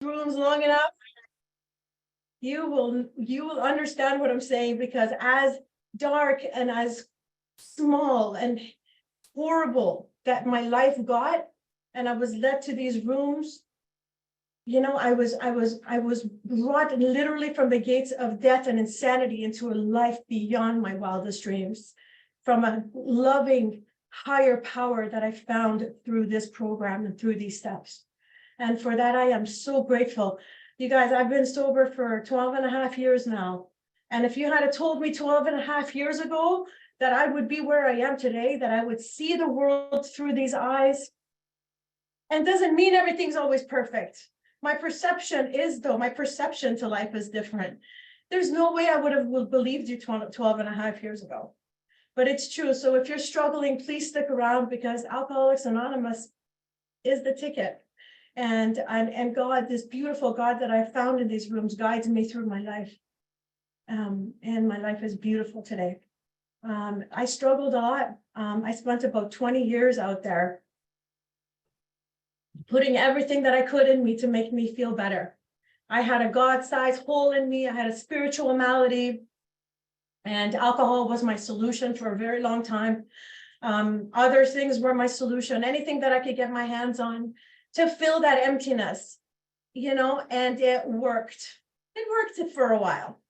rooms long enough, you will understand what I'm saying, because as dark and as small and horrible that my life got, and I was led to these rooms, I was brought literally from the gates of death and insanity into a life beyond my wildest dreams, from a loving higher power that I found through this program and through these steps. And for that, I am so grateful. You guys, I've been sober for 12 and a half years now. And if you had told me 12 and a half years ago that I would be where I am today, that I would see the world through these eyes, and doesn't mean everything's always perfect. My perception to life is different. There's no way I would have believed you 12 and a half years ago, but it's true. So if you're struggling, please stick around, because Alcoholics Anonymous is the ticket. And God, this beautiful God that I found in these rooms, guides me through my life. And my life is beautiful today. I struggled a lot. I spent about 20 years out there, putting everything that I could in me to make me feel better. I had a God-sized hole in me. I had a spiritual malady, and alcohol was my solution for a very long time. Other things were my solution, anything that I could get my hands on to fill that emptiness, and it worked. It worked for a while.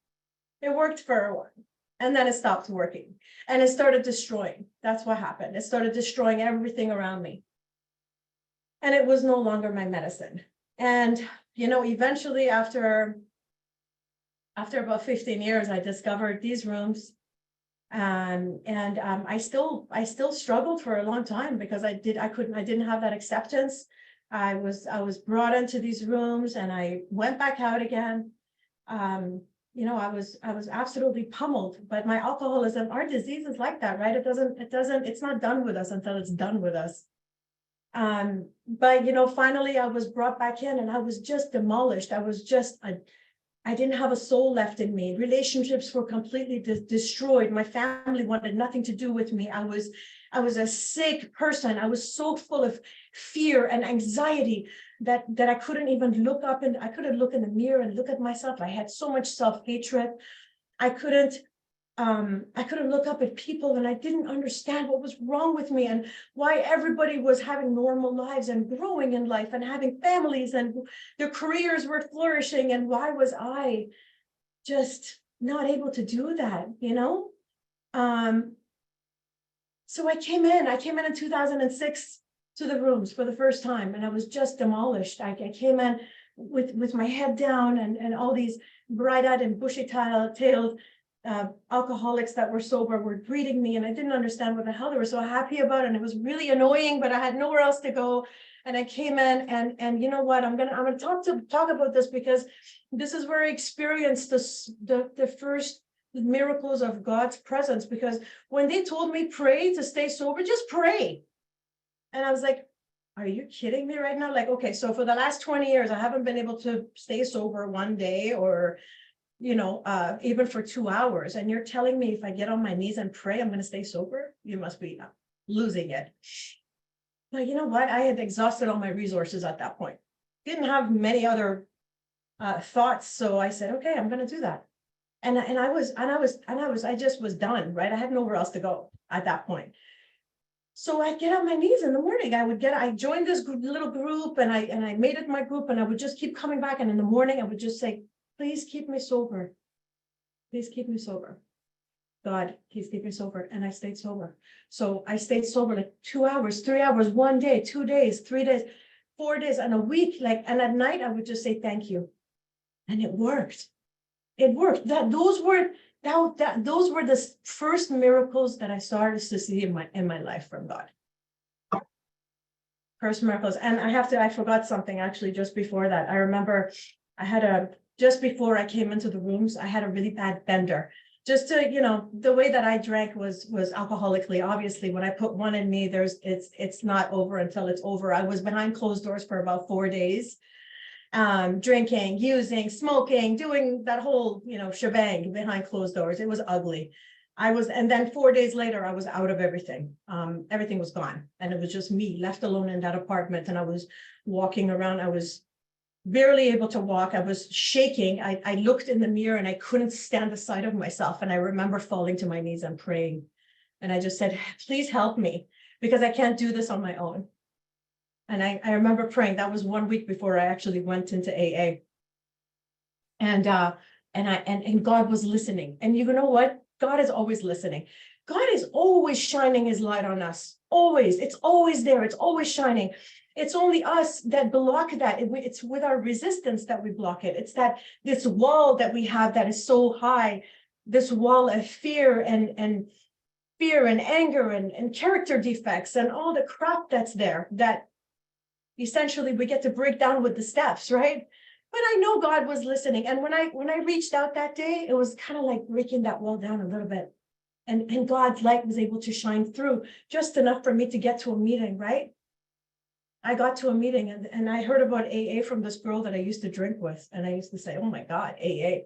And then it stopped working, and it started destroying. That's what happened. It started destroying everything around me. And it was no longer my medicine. And, eventually after about 15 years, I discovered these rooms. I still struggled for a long time, because I didn't have that acceptance. I was brought into these rooms, and I went back out again. I was absolutely pummeled. But my alcoholism, our disease is like that, right? It's not done with us until it's done with us. But finally I was brought back in, and I was just demolished. I didn't have a soul left in me. Relationships were completely destroyed. My family wanted nothing to do with me. I was a sick person. I was so full of fear and anxiety that I couldn't even look up, and I couldn't look in the mirror and look at myself. I had so much self-hatred. I couldn't look up at people, and I didn't understand what was wrong with me, and why everybody was having normal lives and growing in life and having families, and their careers were flourishing, and why was I just not able to do that, So I came in 2006 to the rooms for the first time, and I was just demolished. I came in with my head down, and all these bright-eyed and bushy-tailed alcoholics that were sober were greeting me, and I didn't understand what the hell they were so happy about, and it was really annoying, but I had nowhere else to go. And I came in, and you know what, I'm gonna talk about this, because this is where I experienced the first miracles of God's presence. Because when they told me pray to stay sober, just pray, and I was like, are you kidding me right now? Like, okay, so for the last 20 years I haven't been able to stay sober one day, or even for 2 hours. And you're telling me if I get on my knees and pray, I'm going to stay sober? You must be losing it. But you know what? I had exhausted all my resources at that point. Didn't have many other thoughts. So I said, okay, I'm going to do that. And I just was done, right? I had nowhere else to go at that point. So I'd get on my knees in the morning. I joined this little group, and I made it my group, and I would just keep coming back. And in the morning I would just say, please keep me sober. Please keep me sober. God, please keep me sober. And I stayed sober. So I stayed sober like 2 hours, 3 hours, 1 day, 2 days, 3 days, 4 days, and a week. And at night I would just say thank you. And it worked. It worked. Those were the first miracles that I started to see in my life from God. First miracles. And I forgot something actually just before that. I remember just before I came into the rooms, I had a really bad bender. Just to, the way that I drank was alcoholically. Obviously, when I put one in me, it's not over until it's over. I was behind closed doors for about 4 days, drinking, using, smoking, doing that whole, shebang behind closed doors. It was ugly. And then 4 days later, I was out of everything. Everything was gone. And it was just me left alone in that apartment. And I was walking around. I was barely able to walk. I was shaking. I looked in the mirror and I couldn't stand the sight of myself. And I remember falling to my knees and praying. And I just said, please help me, because I can't do this on my own. And I remember praying. That was 1 week before I actually went into AA. And God was listening. And you know what? God is always listening. God is always shining his light on us. Always. It's always there. It's always shining. It's only us that block that. It's with our resistance that we block it. It's that this wall that we have that is so high, this wall of fear and anger and character defects and all the crap that's there, that essentially we get to break down with the steps, right? But I know God was listening. And when I reached out that day, it was kind of like breaking that wall down a little bit. And God's light was able to shine through just enough for me to get to a meeting, right? I got to a meeting and I heard about AA from this girl that I used to drink with. And I used to say, oh my God, AA.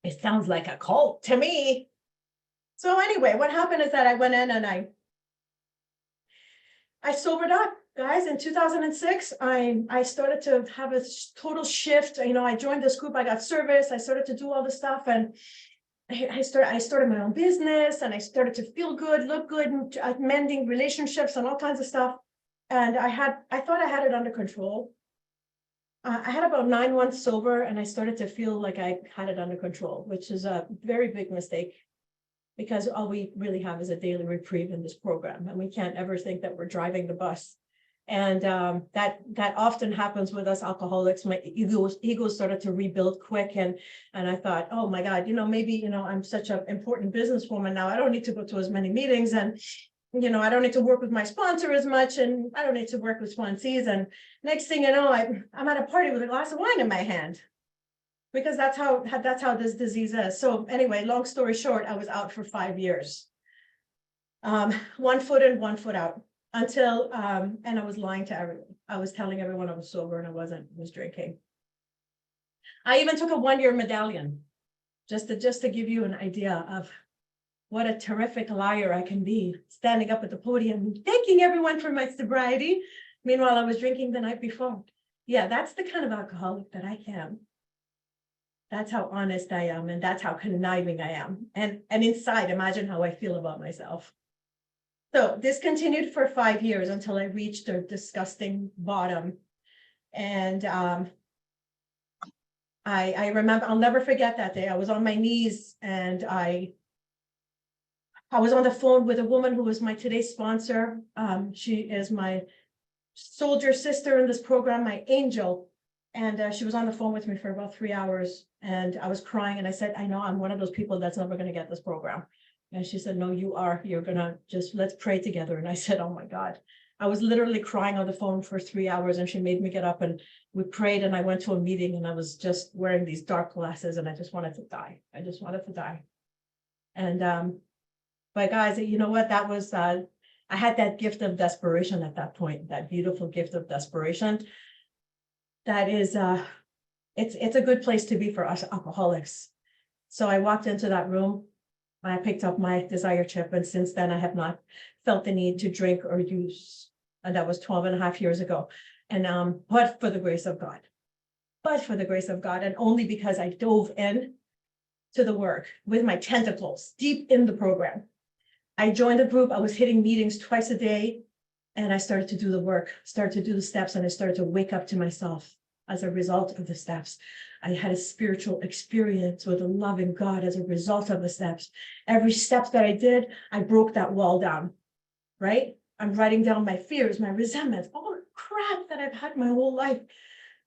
It sounds like a cult to me. So anyway, what happened is that I went in and I sobered up, guys. In 2006, I started to have a total shift. You know, I joined this group, I got service, I started to do all this stuff, and I started my own business, and I started to feel good, look good, and mending relationships and all kinds of stuff. And I thought I had it under control. I had about 9 months sober, and I started to feel like I had it under control, which is a very big mistake, because all we really have is a daily reprieve in this program, and we can't ever think that we're driving the bus. And that often happens with us alcoholics. My ego started to rebuild quick, and I thought, oh my God, maybe I'm such an important businesswoman now. I don't need to go to as many meetings, and I don't need to work with my sponsor as much, and I don't need to work with sponsees. And next thing you know, I'm at a party with a glass of wine in my hand, because that's how this disease is. So anyway, long story short, I was out for 5 years. 1 foot in, 1 foot out, until and I was lying to everyone. I was telling everyone I was sober and I wasn't. I was drinking. I even took a 1-year medallion, just to give you an idea of what a terrific liar I can be, standing up at the podium, thanking everyone for my sobriety. Meanwhile, I was drinking the night before. Yeah, that's the kind of alcoholic that I am. That's how honest I am, and that's how conniving I am. And inside, imagine how I feel about myself. So this continued for 5 years until I reached a disgusting bottom. And I remember, I'll never forget that day. I was on my knees, and I was on the phone with a woman who was my today's sponsor. She is my soldier sister in this program, my angel. And she was on the phone with me for about 3 hours, and I was crying. And I said, I know I'm one of those people that's never going to get this program. And she said, no, you are. You're going to let's pray together. And I said, oh my God. I was literally crying on the phone for 3 hours, and she made me get up, and we prayed, and I went to a meeting, and I was just wearing these dark glasses, and I just wanted to die. I just wanted to die. And but guys, you know what? That was I had that gift of desperation at that point, that beautiful gift of desperation. That is it's a good place to be for us alcoholics. So I walked into that room, I picked up my desire chip, and since then I have not felt the need to drink or use. And that was 12 and a half years ago. And but for the grace of God. But for the grace of God, and only because I dove in to the work with my tentacles deep in the program. I joined the group. I was hitting meetings twice a day, and I started to do the work, started to do the steps, and I started to wake up to myself as a result of the steps. I had a spiritual experience with a loving God as a result of the steps. Every step that I did, I broke that wall down, right? I'm writing down my fears, my resentments, all the crap that I've had my whole life.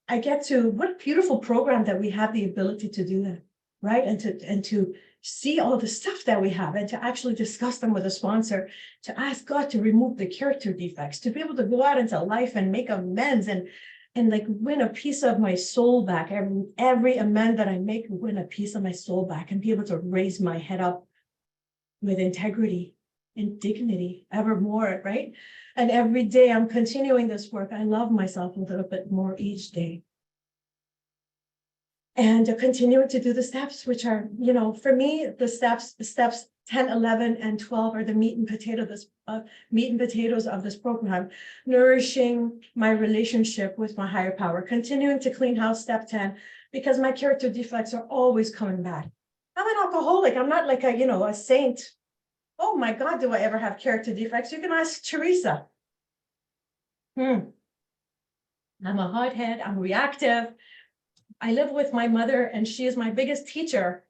I get to, what a beautiful program that we have the ability to do that, right? And to see all the stuff that we have, and to actually discuss them with a sponsor, to ask God to remove the character defects, to be able to go out into life and make amends and like win a piece of my soul back. Every amend that I make, win a piece of my soul back, and be able to raise my head up with integrity and dignity evermore, right? And every day I'm continuing this work. I love myself a little bit more each day. And continuing to do the steps, which are, for me, the steps 10, 11, and 12 are the meat and potatoes of this program, nourishing my relationship with my higher power, continuing to clean house, step 10, because my character defects are always coming back. I'm an alcoholic. I'm not like a saint. Oh my God, do I ever have character defects? You can ask Teresa. I'm a hothead. I'm reactive. I live with my mother, and she is my biggest teacher.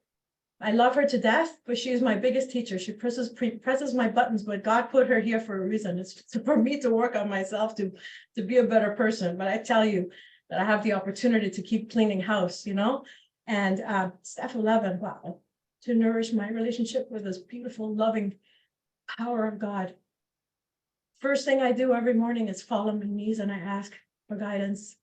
I love her to death, but she is my biggest teacher. She presses my buttons, but God put her here for a reason. It's for me to work on myself to be a better person. But I tell you that I have the opportunity to keep cleaning house, and step 11, wow, to nourish my relationship with this beautiful, loving power of God. First thing I do every morning is fall on my knees and I ask for guidance.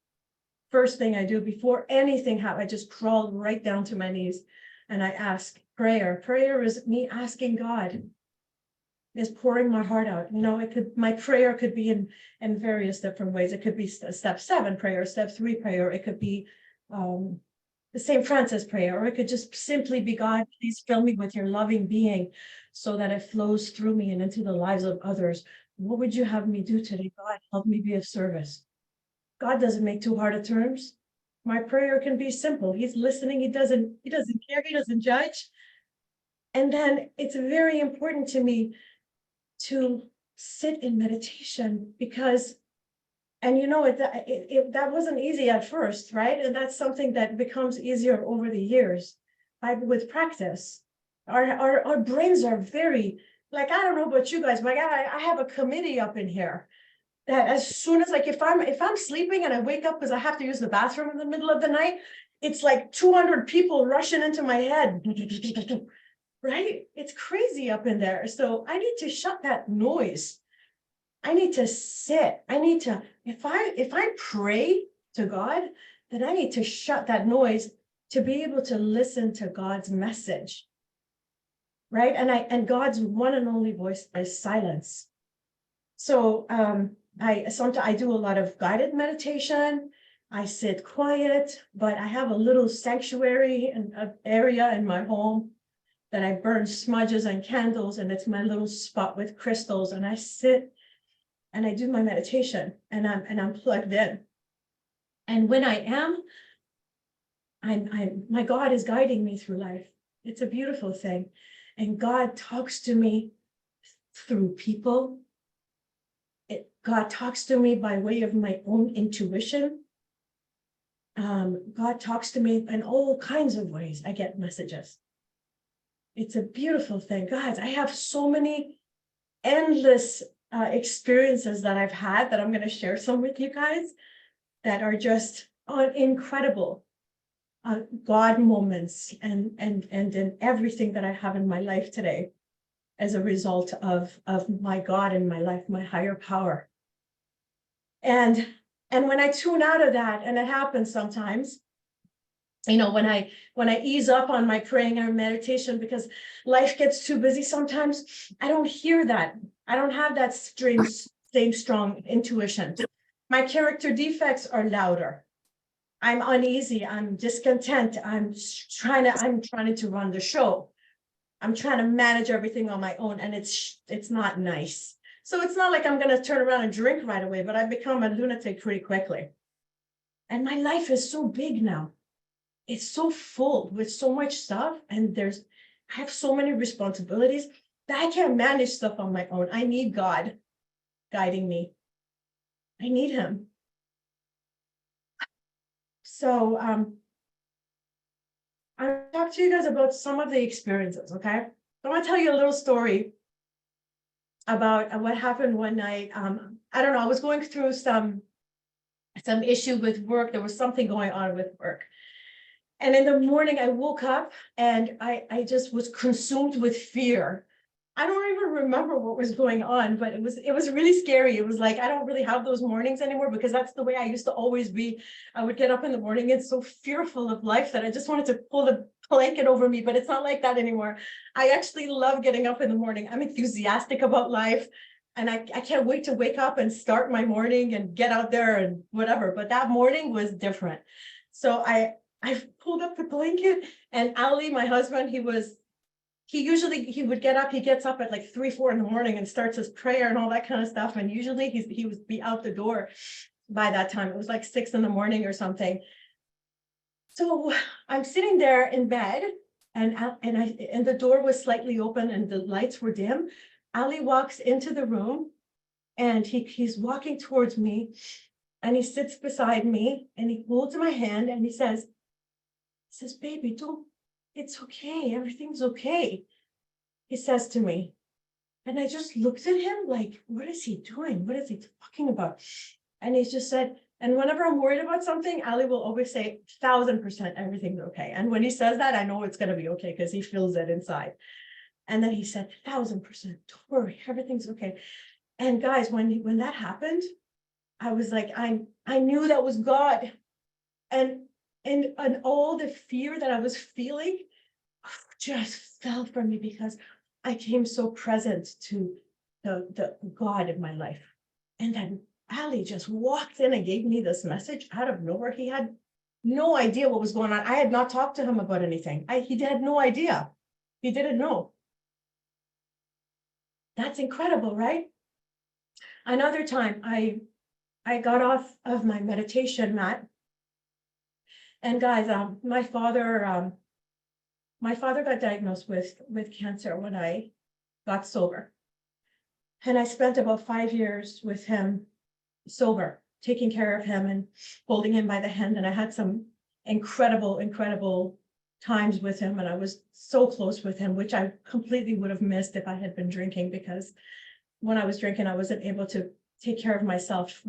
First thing I do before anything happens, I just crawl right down to my knees and I ask prayer. Prayer is me asking God, is pouring my heart out. My prayer could be in various different ways. It could be step 7 prayer, step 3 prayer. It could be the St. Francis prayer, or it could just simply be, God, please fill me with your loving being so that it flows through me and into the lives of others. What would you have me do today? God, help me be of service. God doesn't make too hard of terms. My prayer can be simple. He's listening. He doesn't care. He doesn't judge. And then it's very important to me to sit in meditation because, and that wasn't easy at first, right? And that's something that becomes easier over the years with practice. Our brains are very, I don't know about you guys, but I have a committee up in here that as soon as if I'm sleeping and I wake up because I have to use the bathroom in the middle of the night, it's like 200 people rushing into my head, right? It's crazy up in there. So I need to shut that noise. I need to sit. I need to, if I pray to God, then I need to shut that noise to be able to listen to God's message, right? And God's one and only voice is silence. So I do a lot of guided meditation. I sit quiet, but I have a little sanctuary and an area in my home that I burn smudges and candles, and it's my little spot with crystals. And I sit and I do my meditation, and I'm plugged in. And when I am, my God is guiding me through life. It's a beautiful thing. And God talks to me through people. God talks to me by way of my own intuition. God talks to me in all kinds of ways. I get messages. It's a beautiful thing. Guys, I have so many endless experiences that I've had that I'm going to share some with you guys that are just incredible God moments and in everything that I have in my life today as a result of my God in my life, my higher power. And when I tune out of that, and it happens sometimes, when I ease up on my praying or meditation because life gets too busy sometimes, I don't hear that. I don't have that same strong intuition. My character defects are louder. I'm uneasy. I'm discontent. I'm trying to run the show. I'm trying to manage everything on my own, and it's not nice. So it's not like I'm going to turn around and drink right away, but I become a lunatic pretty quickly. And my life is so big now. It's so full with so much stuff, and I have so many responsibilities that I can't manage stuff on my own. I need God guiding me. I need him. So I'll talk to you guys about some of the experiences, okay? I want to tell you a little story about what happened one night. I don't know, I was going through some issue with work. There was something going on with work. And in the morning, I woke up and I just was consumed with fear. I don't even remember what was going on, but it was really scary. It was like, I don't really have those mornings anymore because that's the way I used to always be. I would get up in the morning and so fearful of life that I just wanted to pull the blanket over me, but it's not like that anymore. I actually love getting up in the morning. I'm enthusiastic about life. And I can't wait to wake up and start my morning and get out there and whatever. But that morning was different. So I pulled up the blanket, and Ali, my husband, he was he would get up, he gets up at like 3, 4 in the morning and starts his prayer and all that kind of stuff. And usually he would be out the door by that time. It was like 6 in the morning or something. So I'm sitting there in bed, and the door was slightly open and the lights were dim. Ali walks into the room, and he's walking towards me, and he sits beside me, and he holds my hand, and he says, baby, don't, it's okay, everything's okay, he says to me. And I just looked at him like, what is he doing? What is he talking about? And he just said, and whenever I'm worried about something, Ali will always say 1000% everything's okay. And when he says that, I know it's going to be okay because he feels it inside. And then he said, 1000%, don't worry, everything's okay. And guys, when that happened, I was like, I knew that was God. And all the fear that I was feeling just fell from me, because I came so present to the God in my life. And then Ali just walked in and gave me this message out of nowhere. He had no idea what was going on. I had not talked to him about anything. He had no idea. He didn't know. That's incredible, right? Another time, I got off of my meditation mat. And guys, my father got diagnosed with cancer when I got sober. And I spent about 5 years with him sober, taking care of him and holding him by the hand. And I had some incredible times with him. And I was so close with him, which I completely would have missed if I had been drinking, because when I was drinking, I wasn't able to take care of myself,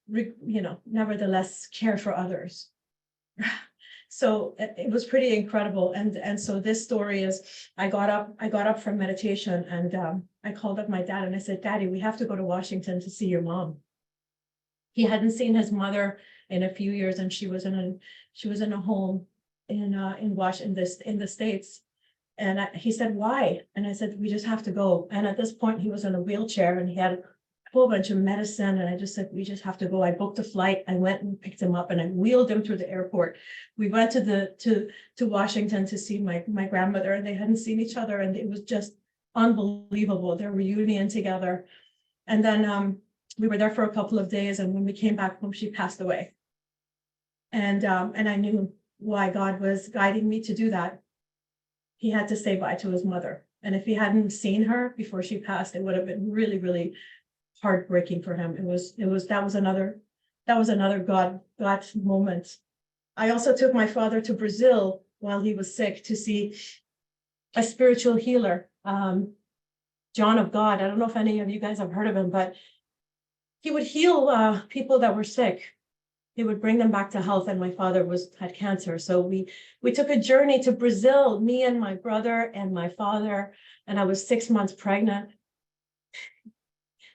nevertheless care for others. So it was pretty incredible. And so this story is, I got up from meditation, and I called up my dad and I said, Daddy, we have to go to Washington to see your mom. He hadn't seen his mother in a few years, and she was in a home in the States. And he said, why? And I said, we just have to go. And at this point, he was in a wheelchair and he had a whole bunch of medicine. And I just said, we just have to go. I booked a flight. I went and picked him up and I wheeled him through the airport. We went to Washington to see my grandmother, and they hadn't seen each other. And it was just unbelievable, their reunion together. And then we were there for a couple of days. And when we came back home, she passed away. And I knew why God was guiding me to do that. He had to say bye to his mother. And if he hadn't seen her before she passed, it would have been really, really heartbreaking for him. That was another God moment. I also took my father to Brazil while he was sick to see a spiritual healer, John of God. I don't know if any of you guys have heard of him, but he would heal people that were sick. He would bring them back to health, and my father had cancer. So we took a journey to Brazil, me and my brother and my father, and I was 6 months pregnant,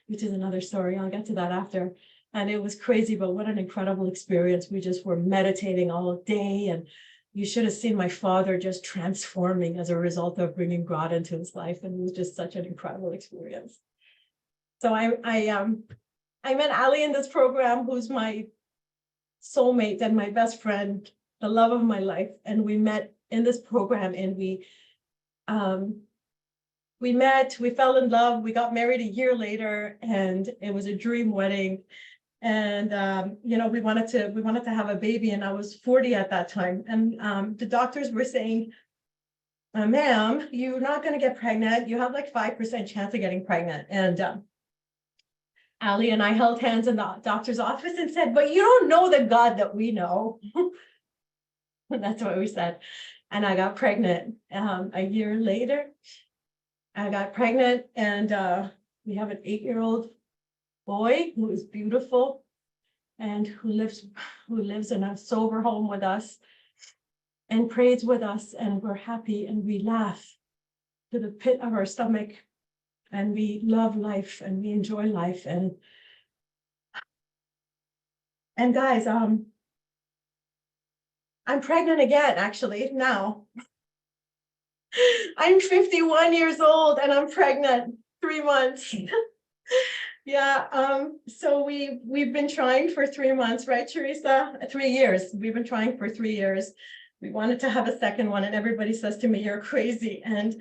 which is another story. I'll get to that after. And it was crazy, but what an incredible experience. We just were meditating all day, and you should have seen my father just transforming as a result of bringing God into his life. And it was just such an incredible experience. So I met Ali in this program, who's my soulmate and my best friend, the love of my life. And we met in this program, and we fell in love. We got married a year later, and it was a dream wedding. And we wanted to have a baby, and I was 40 at that time. And the doctors were saying, ma'am, you're not going to get pregnant. You have like 5% chance of getting pregnant. And Ali and I held hands in the doctor's office and said, but you don't know the God that we know. That's what we said. And I got pregnant. A year later, I got pregnant, and we have an 8-year-old boy who is beautiful and who lives in a sober home with us and prays with us, and we're happy and we laugh to the pit of our stomach. And we love life and we enjoy life. And guys, I'm pregnant again, actually, now. I'm 51 years old and I'm pregnant, 3 months. Yeah, so we've been trying for 3 months, right, Teresa? 3 years. We've been trying for 3 years. We wanted to have a second one, and everybody says to me, you're crazy. And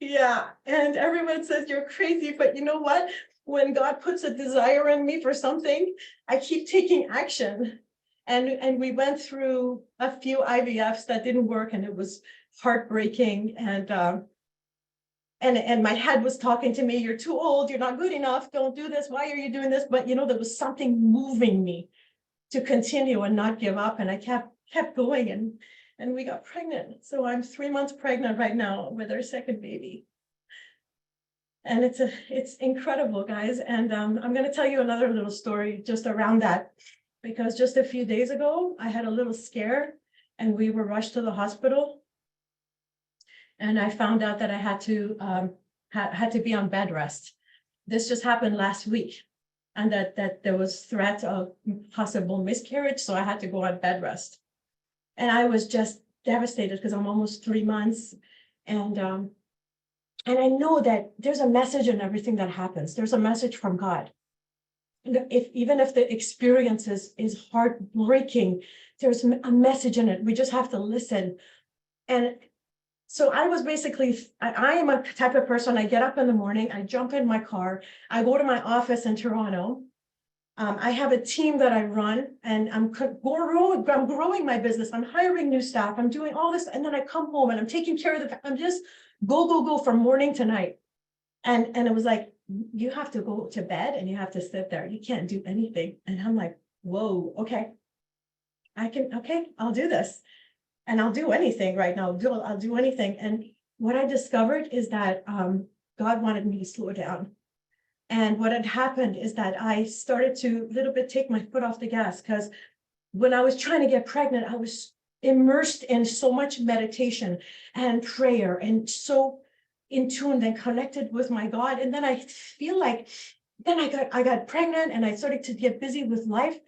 Yeah, and everyone says you're crazy, but you know what? When God puts a desire in me for something, I keep taking action. And we went through a few IVFs that didn't work, and it was heartbreaking. And my head was talking to me, you're too old, you're not good enough, don't do this, why are you doing this? But there was something moving me to continue and not give up. And I kept going, and we got pregnant. So I'm 3 months pregnant right now with our second baby. And it's incredible, guys. And I'm going to tell you another little story just around that, because just a few days ago, I had a little scare and we were rushed to the hospital. And I found out that I had to be on bed rest. This just happened last week, and that there was threat of possible miscarriage. So I had to go on bed rest. And I was just devastated because I'm almost 3 months. And I know that there's a message in everything that happens. There's a message from God. Even if the experience is heartbreaking, there's a message in it. We just have to listen. And so I was basically, I am a type of person, I get up in the morning, I jump in my car, I go to my office in Toronto. I have a team that I run, and I'm growing my business. I'm hiring new staff. I'm doing all this. And then I come home and I'm taking care of I'm just go from morning to night. And it was like, you have to go to bed and you have to sit there. You can't do anything. And I'm like, whoa, okay. Okay, I'll do this. And I'll do anything right now. I'll do anything. And what I discovered is that God wanted me to slow down. And what had happened is that I started to a little bit take my foot off the gas, because when I was trying to get pregnant, I was immersed in so much meditation and prayer, and so in tune and connected with my God. And then I feel like then I got pregnant and I started to get busy with life,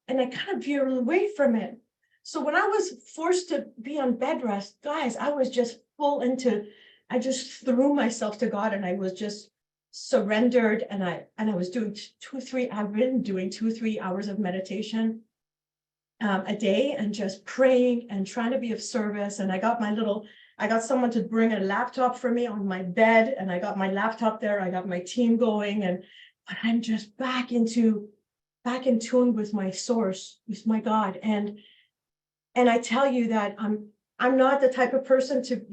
and I kind of veered away from it. So when I was forced to be on bed rest, guys, I was just I just threw myself to God, and I was just surrendered. And I was doing I've been doing 2-3 hours of meditation a day, and just praying and trying to be of service. And I got someone to bring a laptop for me on my bed, and I got my laptop there, I got my team going, but I'm just back in tune with my source, with my God. And I tell you that I'm not the type of person to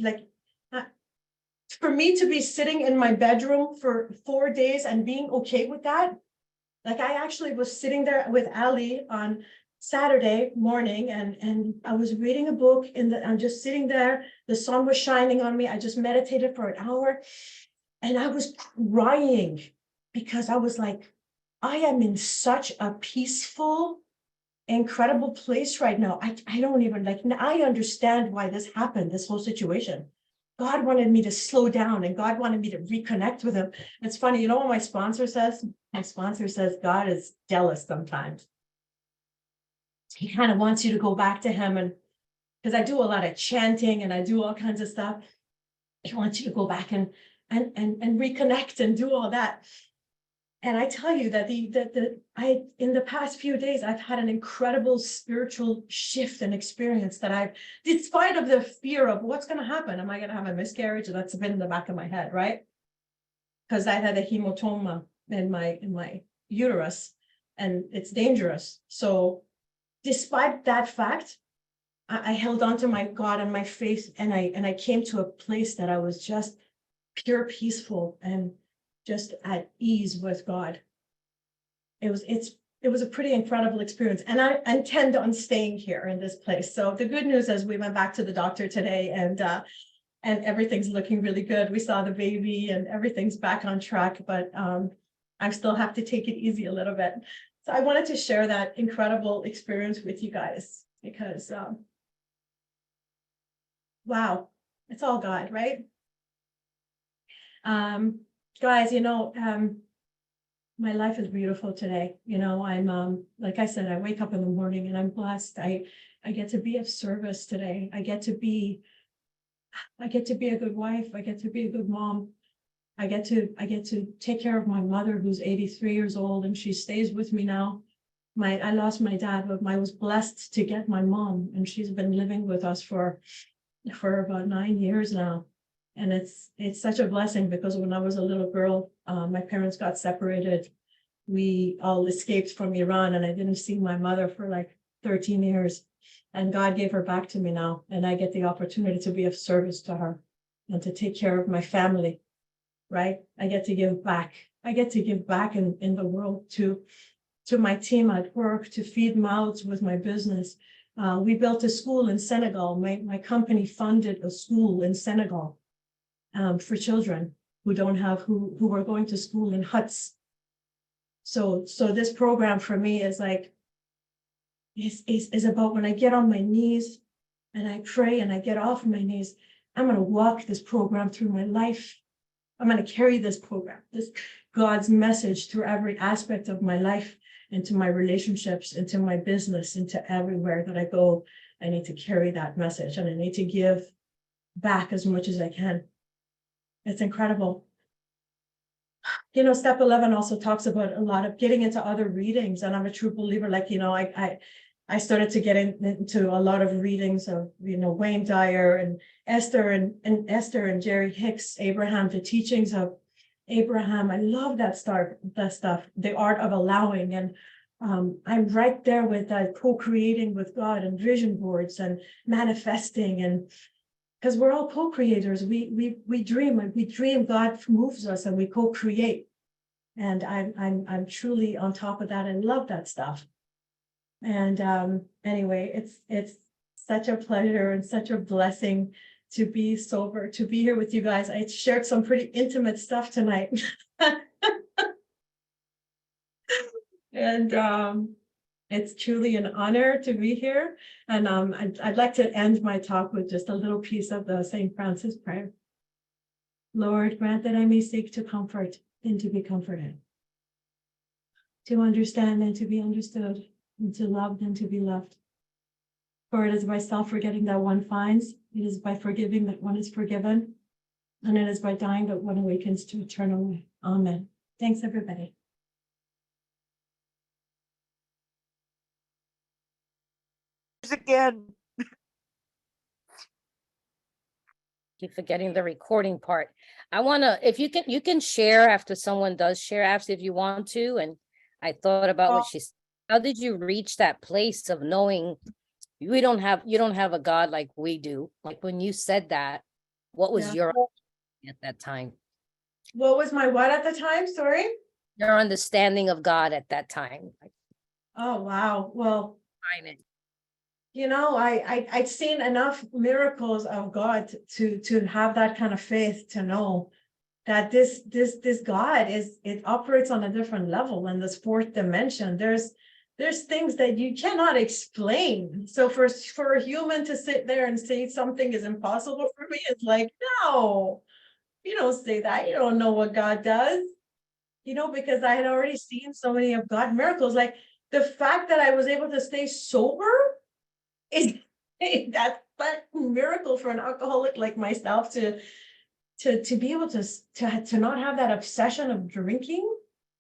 for me to be sitting in my bedroom for 4 days and being okay with that. Like, I actually was sitting there with Ali on Saturday morning, and I was reading a book, I'm just sitting there. The sun was shining on me. I just meditated for an hour, and I was crying because I was like, I am in such a peaceful, incredible place right now. I don't even I understand why this happened, this whole situation. God wanted me to slow down, and God wanted me to reconnect with him. It's funny, you know what my sponsor says? My sponsor says God is jealous sometimes. He kind of wants you to go back to him, and because I do a lot of chanting and I do all kinds of stuff, he wants you to go back and reconnect and do all that. And I tell you that in the past few days, I've had an incredible spiritual shift and experience that despite of the fear of what's going to happen, am I going to have a miscarriage? That's been in the back of my head, right? Because I had a hematoma in my uterus, and it's dangerous. So despite that fact, I held on to my God and my faith, and I came to a place that I was just pure peaceful and just at ease with God. It was a pretty incredible experience, and I intend on staying here in this place. So the good news is we went back to the doctor today, and everything's looking really good. We saw the baby, and everything's back on track, but I still have to take it easy a little bit. So I wanted to share that incredible experience with you guys, because wow, it's all God, right? Guys, my life is beautiful today. I'm like I said, I wake up in the morning and I'm blessed. I get to be of service today. I get to be a good wife. I get to be a good mom. I get to take care of my mother, who's 83 years old, and she stays with me now. I lost my dad, but I was blessed to get my mom, and she's been living with us for for about 9 years now. And it's such a blessing because when I was a little girl, my parents got separated. We all escaped from Iran and I didn't see my mother for like 13 years. And God gave her back to me now. And I get the opportunity to be of service to her and to take care of my family, right? I get to give back. I get to give back in the world to my team at work, to feed mouths with my business. We built a school in Senegal. My company funded a school in Senegal for children who don't have, who are going to school in huts. So this program for me is like, is about when I get on my knees and I pray and I get off my knees, I'm going to walk this program through my life. I'm going to carry this program, this God's message through every aspect of my life, into my relationships, into my business, into everywhere that I go. I need to carry that message and I need to give back as much as I can. It's incredible. You know, step 11 also talks about a lot of getting into other readings. And I'm a true believer, like, you know, I started to get into a lot of readings of, you know, Wayne Dyer and Esther and Jerry Hicks, Abraham, the teachings of Abraham. I love that stuff, the art of allowing. And I'm right there with that co-creating with God and vision boards and manifesting, and because we're all co-creators, we dream, and we dream, God moves us and we co-create. And I'm truly on top of that and love that stuff. And anyway, it's such a pleasure and such a blessing to be sober, to be here with you guys. I shared some pretty intimate stuff tonight. And it's truly an honor to be here. And I'd like to end my talk with just a little piece of the St. Francis prayer. Lord, grant that I may seek to comfort and to be comforted, to understand and to be understood, and to love and to be loved. For it is by self-forgetting that one finds, it is by forgiving that one is forgiven, and it is by dying that one awakens to eternal life. Amen. Thanks, everybody. Again. Keep forgetting the recording part. I want to, if you can share after someone does share, Afsi, if you want to. And I thought about what she said. How did you reach that place of knowing you don't have a God like we do? Like when you said that, what was your at that time? What was my what at the time? Sorry? Your understanding of God at that time. Oh, wow. Well, you know, I'd seen enough miracles of God to have that kind of faith to know that this God it operates on a different level in this fourth dimension. There's things that you cannot explain. So for a human to sit there and say something is impossible for me, it's like, no, you don't say that. You don't know what God does, you know, because I had already seen so many of God miracles. Like the fact that I was able to stay sober is that's a miracle for an alcoholic like myself to be able to not have that obsession of drinking.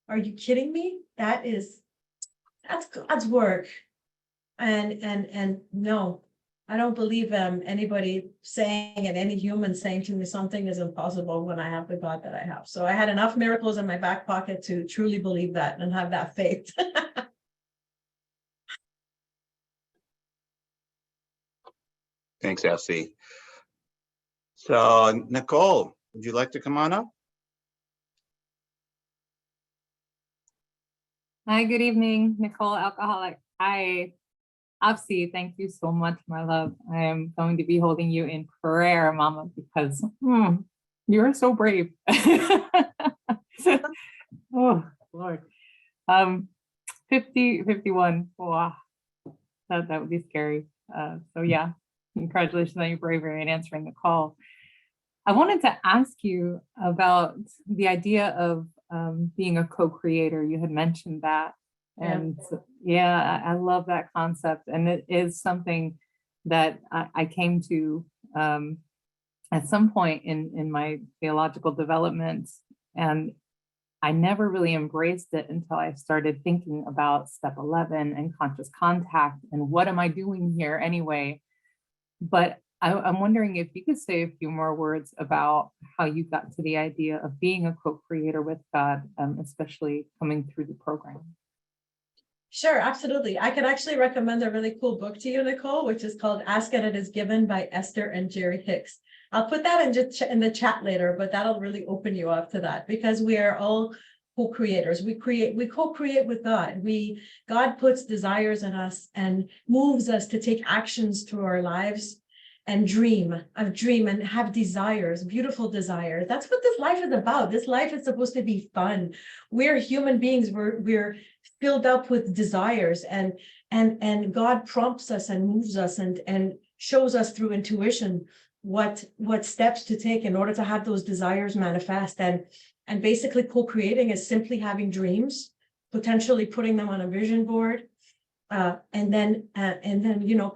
Are you kidding me? That's God's work. And no, I don't believe anybody saying and any human saying to me something is impossible when I have the God that I have. So I had enough miracles in my back pocket to truly believe that and have that faith. Thanks, Afsi. So, Nicole, would you like to come on up? Hi, good evening, Nicole, alcoholic. Hi, Afsi, thank you so much, my love. I am going to be holding you in prayer, Mama, because you're so brave. Oh, Lord. 51, wow, that would be scary. So yeah, congratulations on your bravery and answering the call. I wanted to ask you about the idea of being a co-creator. You had mentioned that. And yeah, I love that concept. And it is something that I came to at some point in my theological development. And I never really embraced it until I started thinking about step 11 and conscious contact and what am I doing here anyway? But I'm wondering if you could say a few more words about how you got to the idea of being a co-creator with God, especially coming through the program. Sure, absolutely. I could actually recommend a really cool book to you, Nicole, which is called Ask and It Is Given by Esther and Jerry Hicks. I'll put that in the chat later, but that'll really open you up to that, because we are all co-creators. We co-create with God. God puts desires in us and moves us to take actions through our lives and dream and have desires, beautiful desires. That's what this life is about. This life is supposed to be fun. We're human beings. We're filled up with desires, and God prompts us and moves us and shows us through intuition what steps to take in order to have those desires manifest. And basically co-creating is simply having dreams, potentially putting them on a vision board, and then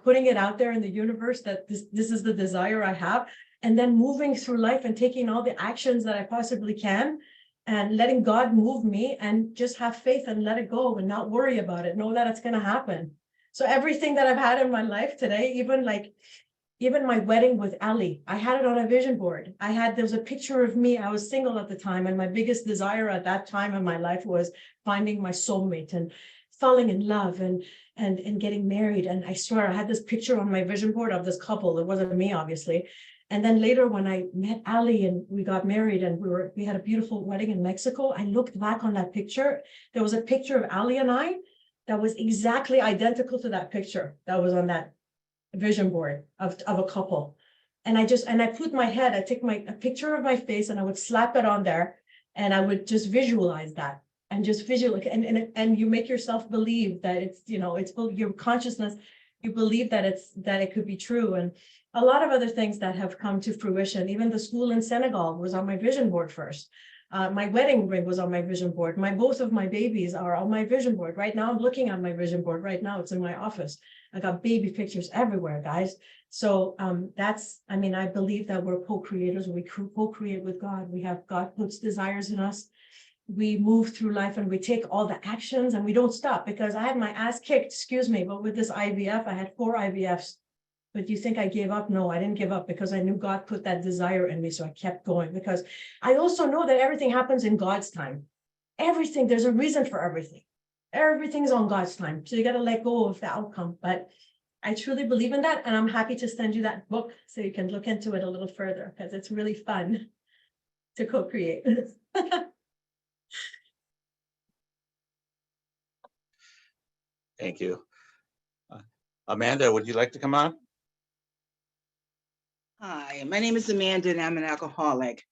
putting it out there in the universe that this is the desire I have, and then moving through life and taking all the actions that I possibly can, and letting God move me, and just have faith and let it go and not worry about it. Know that it's going to happen. So everything that I've had in my life today, even my wedding with Ali, I had it on a vision board. there was a picture of me. I was single at the time, and my biggest desire at that time in my life was finding my soulmate and falling in love and getting married. And I swear I had this picture on my vision board of this couple. It wasn't me, obviously. And then later, when I met Ali and we got married and we had a beautiful wedding in Mexico, I looked back on that picture. There was a picture of Ali and I that was exactly identical to that picture that was on that vision board of a couple. And I put my head, I take a picture of my face and I would slap it on there, and I would just visualize that, and just visualize, and you make yourself believe that it's your consciousness, you believe that it could be true. And a lot of other things that have come to fruition. Even the school in Senegal was on my vision board first. My wedding ring was on my vision board. Both of my babies are on my vision board. Right now, I'm looking at my vision board. Right now, it's in my office. I got baby pictures everywhere, guys. So I believe that we're co-creators. We co-create with God. God puts desires in us. We move through life and we take all the actions, and we don't stop, because I had my ass kicked, excuse me, but with this IVF, I had 4 IVFs. But do you think I gave up? No, I didn't give up, because I knew God put that desire in me. So I kept going, because I also know that everything happens in God's time. Everything, there's a reason for everything. Everything's on God's time. So you got to let go of the outcome. But I truly believe in that. And I'm happy to send you that book so you can look into it a little further, because it's really fun to co-create. Thank you. Amanda, would you like to come on? Hi, my name is Amanda and I'm an alcoholic.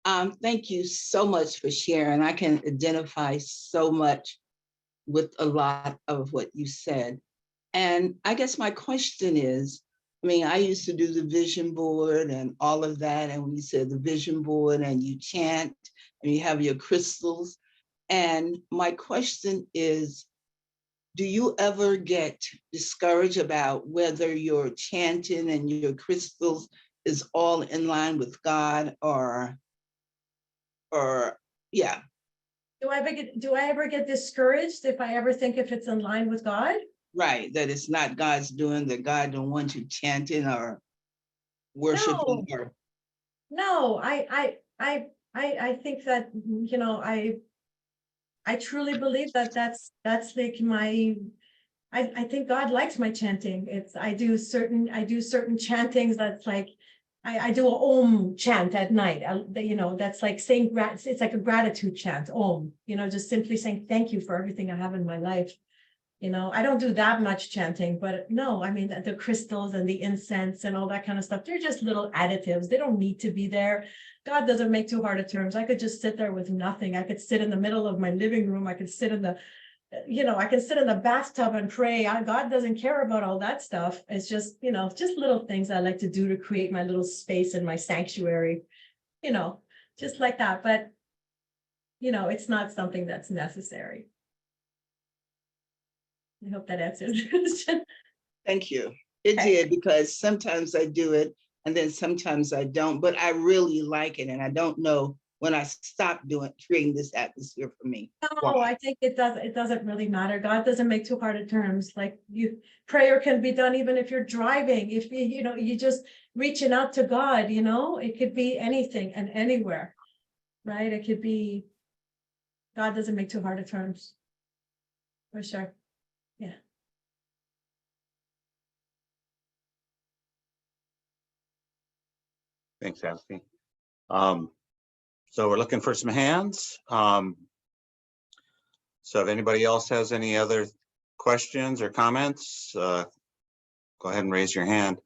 Thank you so much for sharing. I can identify so much with a lot of what you said. And I guess my question is, I used to do the vision board and all of that. And when you said the vision board and you chant and you have your crystals. And my question is, do you ever get discouraged about whether your chanting and your crystals is all in line with God or yeah? Do I ever get discouraged if I ever think if it's in line with God? Right, that it's not God's doing, that God don't want you chanting or worshiping or. No, I think that, I truly believe that that's like I think God likes my chanting. I do certain chantings that's like, I do a Om chant at night. That's like saying, it's like a gratitude chant, Om, just simply saying thank you for everything I have in my life. I don't do that much chanting, but no, the crystals and the incense and all that kind of stuff, they're just little additives. They don't need to be there. God doesn't make too hard of terms. I could just sit there with nothing. I could sit in the middle of my living room. I could sit in the bathtub and pray. God doesn't care about all that stuff. It's just, just little things I like to do to create my little space in my sanctuary, just like that. But, it's not something that's necessary. I hope that answers the question. Thank you. It did, because sometimes I do it and then sometimes I don't, but I really like it. And I don't know when I stopped creating this atmosphere for me. No, Why? I think it doesn't really matter. God doesn't make too hard of terms. Like prayer can be done even if you're driving. If you just reaching out to God, it could be anything and anywhere, right? It could be, God doesn't make too hard of terms. For sure. Yeah. Thanks, Afsi. So we're looking for some hands. So if anybody else has any other questions or comments, go ahead and raise your hand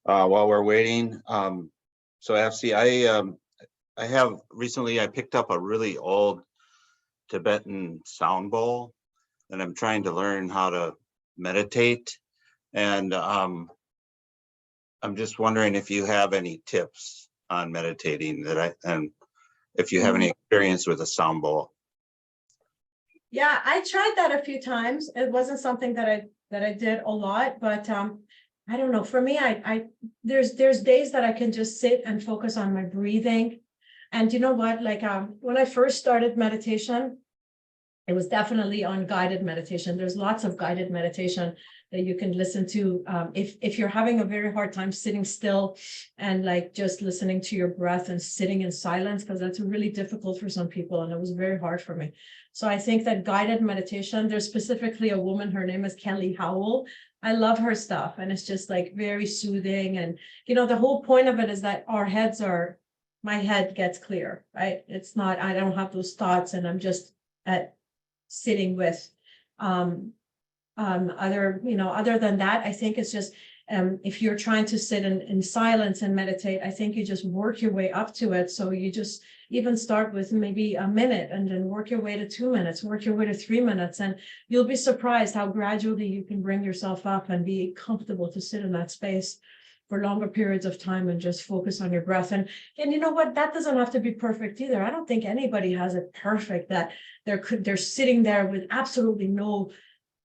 while we're waiting. So Afsi, I have recently, I picked up a really old Tibetan sound bowl, and I'm trying to learn how to meditate. And I'm just wondering if you have any tips on meditating and if you have any experience with a sound bowl. Yeah, I tried that a few times. It wasn't something that I did a lot, but I don't know. For me, there's days that I can just sit and focus on my breathing. And you know what? Like when I first started meditation, it was definitely on guided meditation. There's lots of guided meditation that you can listen to. If you're having a very hard time sitting still and like just listening to your breath and sitting in silence, because that's really difficult for some people. And it was very hard for me. So I think that guided meditation, there's specifically a woman, her name is Kelly Howell. I love her stuff. And it's just like very soothing. And, the whole point of it is that my head gets clear, right? It's not, I don't have those thoughts and I'm just sitting with other than that, I think it's just if you're trying to sit in silence and meditate, I think you just work your way up to it. So you just even start with maybe a minute and then work your way to 2 minutes, work your way to 3 minutes, and you'll be surprised how gradually you can bring yourself up and be comfortable to sit in that space for longer periods of time and just focus on your breath. And you know what, that doesn't have to be perfect either. I don't think anybody has it perfect that they're sitting there with absolutely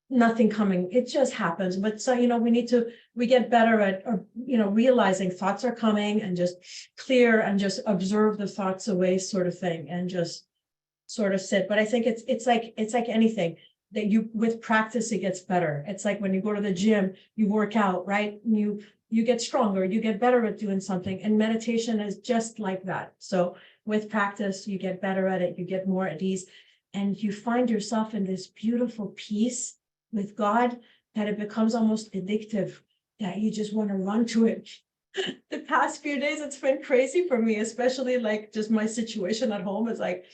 nothing coming. It just happens. But so, we get better at, realizing thoughts are coming and just clear and just observe the thoughts away sort of thing and just sort of sit. But I think it's like anything that with practice, it gets better. It's like when you go to the gym, you work out, right? You get stronger, you get better at doing something. And meditation is just like that. So with practice, you get better at it, you get more at ease, and you find yourself in this beautiful peace with God that it becomes almost addictive, that you just want to run to it. The past few days, it's been crazy for me, especially like just my situation at home is like,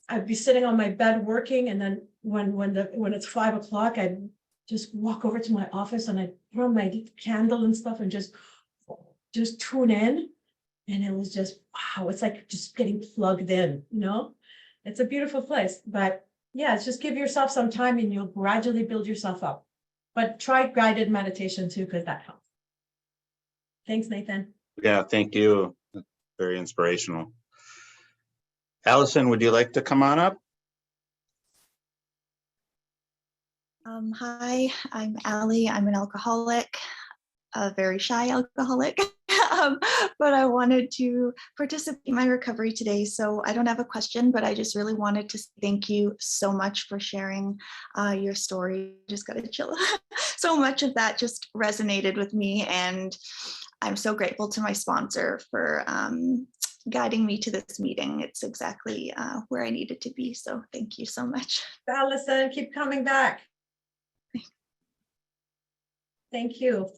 I'd be sitting on my bed working. And then when it's 5 o'clock, I'd just walk over to my office and I'd throw my candle and stuff and just tune in. And it was just, wow, it's like just getting plugged in, It's a beautiful place, but yeah, it's just give yourself some time and you'll gradually build yourself up. But try guided meditation too, because that helps. Thanks, Nathan. Yeah, thank you. Very inspirational. Allison, would you like to come on up? Hi, I'm Allie. I'm an alcoholic, a very shy alcoholic, but I wanted to participate in my recovery today. So I don't have a question, but I just really wanted to thank you so much for sharing your story. Just got to chill. So much of that just resonated with me, and I'm so grateful to my sponsor for guiding me to this meeting. It's exactly where I needed to be. So thank you so much. Allison, keep coming back. Thank you.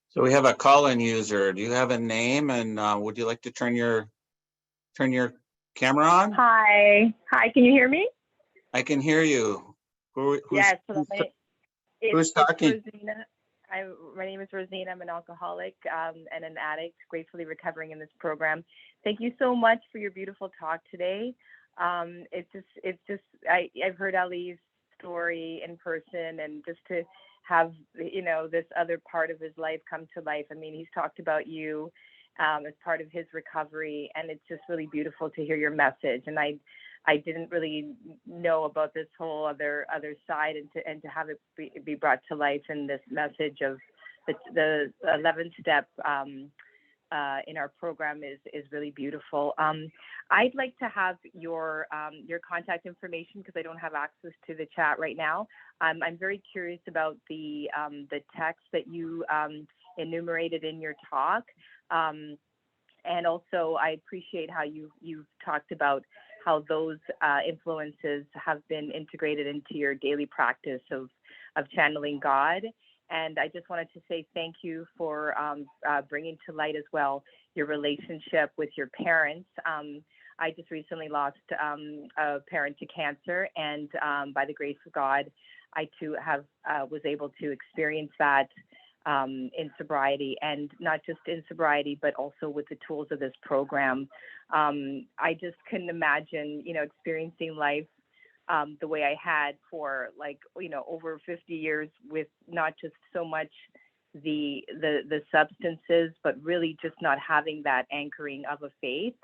So we have a call-in user. Do you have a name, and would you like to turn your camera on? Hi, can you hear me? I can hear you. Yes. Who's talking? It's Rosina. My name is Rosina. I'm an alcoholic and an addict, gratefully recovering in this program. Thank you so much for your beautiful talk today. I've heard Ali's story in person, and just to have, this other part of his life come to life. I mean, he's talked about you as part of his recovery, and it's just really beautiful to hear your message. And I didn't really know about this whole other side, and to have it be brought to life in this message of the 11 step in our program is really beautiful. I'd like to have your contact information because I don't have access to the chat right now. I'm very curious about the text that you enumerated in your talk, and also I appreciate how you've talked about how those influences have been integrated into your daily practice of channeling God. And I just wanted to say thank you for bringing to light as well your relationship with your parents. I just recently lost a parent to cancer, and by the grace of God, I too was able to experience that in sobriety, and not just in sobriety, but also with the tools of this program. I just couldn't imagine, experiencing life the way I had for over 50 years, with not just so much the substances, but really just not having that anchoring of a faith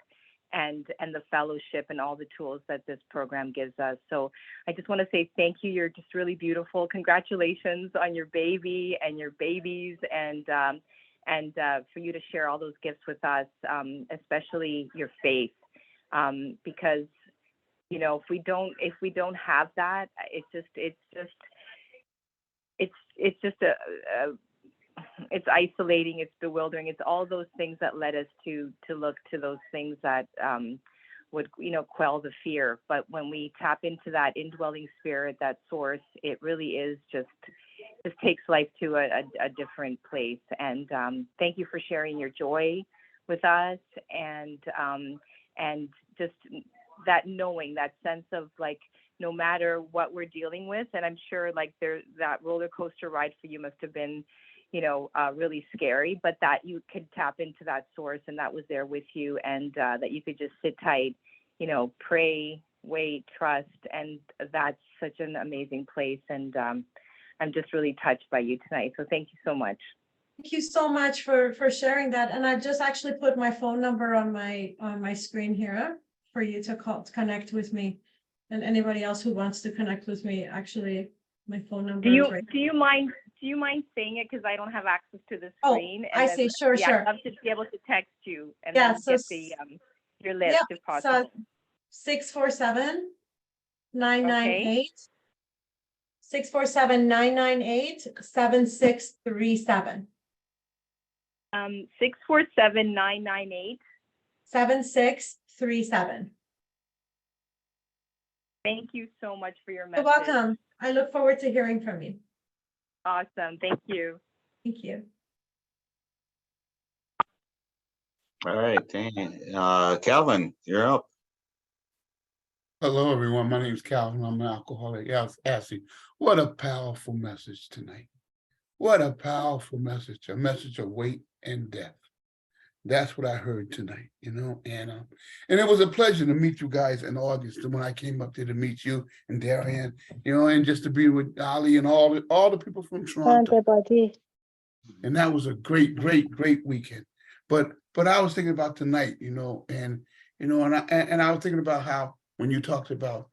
and the fellowship and all the tools that this program gives us. So I just want to say thank you. You're just really beautiful. Congratulations on your baby and your babies, and for you to share all those gifts with us, especially your faith, because if we don't have that, it's isolating, it's bewildering, it's all those things that led us to look to those things that would quell the fear. But when we tap into that indwelling spirit, that source, it really is just takes life to a different place. And thank you for sharing your joy with us, and just that knowing, that sense of no matter what we're dealing with, and I'm sure that roller coaster ride for you must have been really scary, but that you could tap into that source, and that was there with you, and that you could just sit tight, pray, wait, trust, and that's such an amazing place. And I'm just really touched by you tonight. So thank you so much. Thank you so much for sharing that. And I just actually put my phone number on my screen here for you to connect with me, and anybody else who wants to connect with me. Actually, my phone number is right. Do you mind saying it, because I don't have access to the screen? I see. Sure. I'd love to be able to text you and Yeah, then get your list if possible. So 647-998 647-998-7637. 647-998. 7637. Thank you so much for your message. You're welcome. I look forward to hearing from you. Awesome. Thank you. Thank you. All right, Calvin, you're up. Hello, everyone. My name is Calvin. I'm an alcoholic. Afsi. What a powerful message tonight. What a powerful message. A message of weight and death. That's what I heard tonight, and it was a pleasure to meet you guys in August when I came up there to meet you and Darian, and just to be with Ali and all the people from Toronto. And that was a great weekend. But I was thinking about tonight, and I was thinking about how when you talked about,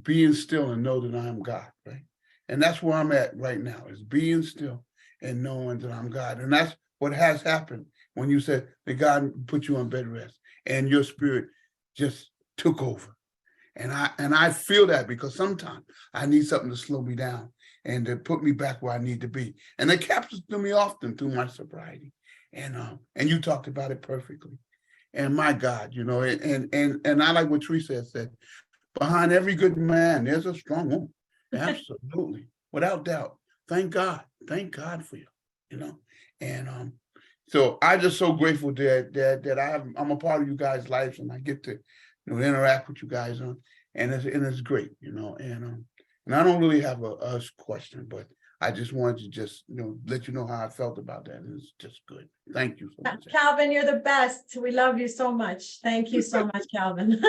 being still and know that I am God, right? And that's where I'm at right now, is being still and knowing that I'm God. And that's what has happened when you said that God put you on bed rest and your spirit just took over. And I feel that, because sometimes I need something to slow me down and to put me back where I need to be. And it happens to me often through my sobriety. And you talked about it perfectly. And my God, and I like what Teresa said, behind every good man, there's a strong woman. Absolutely. Without doubt. Thank God for you, And so I'm just so grateful that I'm a part of you guys' lives, and I get to interact with you guys and it's great, and I don't really have a question, but I just wanted to let you know how I felt about that. And it's just good. Thank you so much. Calvin, you're the best. We love you so much. Thank you so much, Calvin.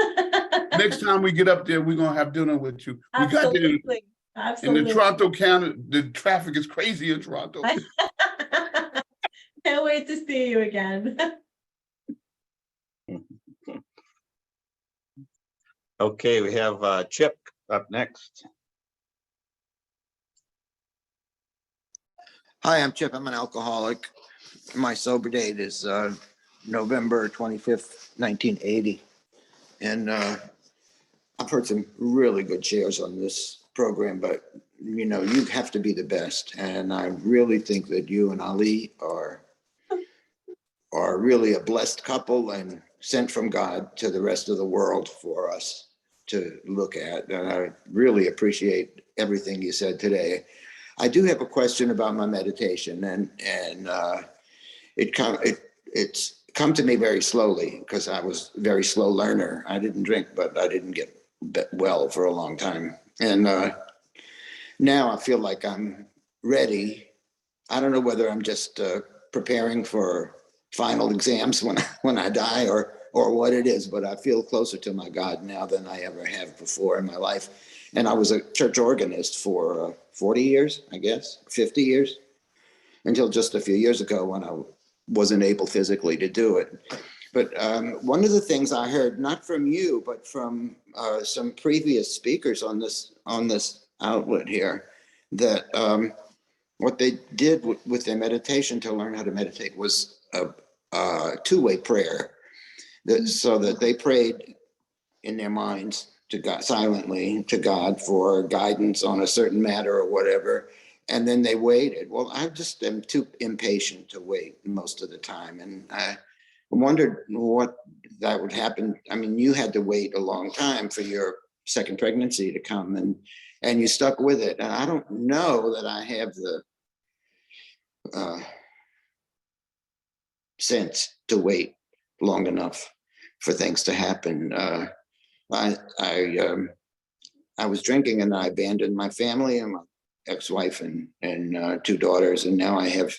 Next time we get up there, we're gonna have dinner with you. Absolutely. In the Toronto County, the traffic is crazy in Toronto. Can't wait to see you again. Okay, we have Chip up next. Hi, I'm Chip. I'm an alcoholic. My sober date is November 25th, 1980. And I've heard some really good shares on this program, but you know, you have to be the best. And I really think that you and Ali are really a blessed couple and sent from God to the rest of the world for us to look at. And I really appreciate everything you said today. I do have a question about my meditation, and it's come to me very slowly because I was a very slow learner. I didn't drink, but I didn't get well for a long time. And now I feel like I'm ready. I don't know whether I'm just preparing for final exams when I die or what it is, but I feel closer to my God now than I ever have before in my life. And I was a church organist for 40 years, I guess, 50 years, until just a few years ago when I wasn't able physically to do it. But one of the things I heard, not from you, but from some previous speakers on this outlet here, that what they did with their meditation to learn how to meditate was a two-way prayer. So that they prayed in their minds to God, silently to God, for guidance on a certain matter or whatever. And then they waited. Well, I just am too impatient to wait most of the time. And I wondered what that would happen. I mean, you had to wait a long time for your second pregnancy to come, and you stuck with it. And I don't know that I have the sense to wait long enough for things to happen. I was drinking and I abandoned my family and my ex-wife and two daughters, and now I have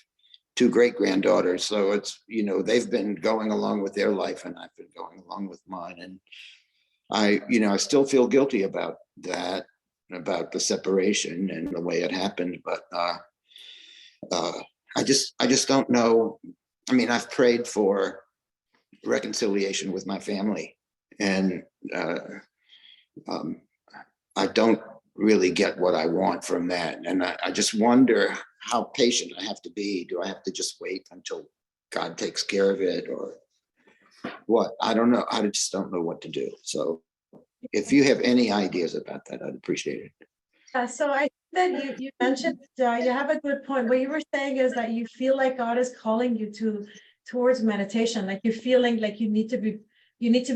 two great-granddaughters. So it's, you know, they've been going along with their life and I've been going along with mine. And I still feel guilty about that, about the separation and the way it happened. But I just don't know. I mean, I've prayed for reconciliation with my family, and I don't really get what I want from that. And I just wonder how patient I have to be. Do I have to just wait until God takes care of it, or what? I don't know. I just don't know what to do. So if you have any ideas about that, I'd appreciate it. So I think that you mentioned, you have a good point. What you were saying is that you feel like God is calling you towards meditation, like you're feeling like you need to be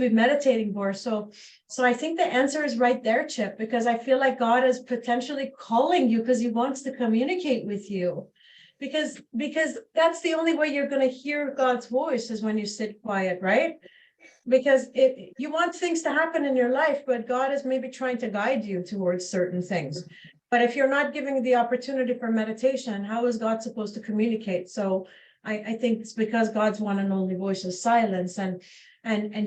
meditating more. So I think the answer is right there, Chip, because I feel like God is potentially calling you because he wants to communicate with you. Because that's the only way you're going to hear God's voice, is when you sit quiet, right? Because you want things to happen in your life, but God is maybe trying to guide you towards certain things. But if you're not giving the opportunity for meditation, how is God supposed to communicate? So I think it's because God's one and only voice is silence. And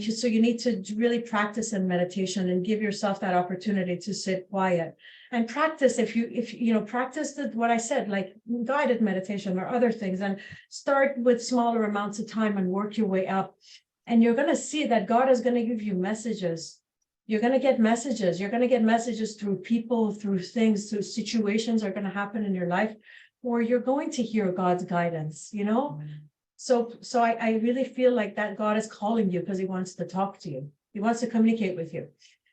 so you need to really practice in meditation and give yourself that opportunity to sit quiet and practice. If you practice what I said, like guided meditation or other things, and start with smaller amounts of time and work your way up. And you're going to see that God is going to give you messages. You're going to get messages. You're going to get messages through people, through things, through situations are going to happen in your life, or you're going to hear God's guidance, So I really feel like that God is calling you because he wants to talk to you. He wants to communicate with you.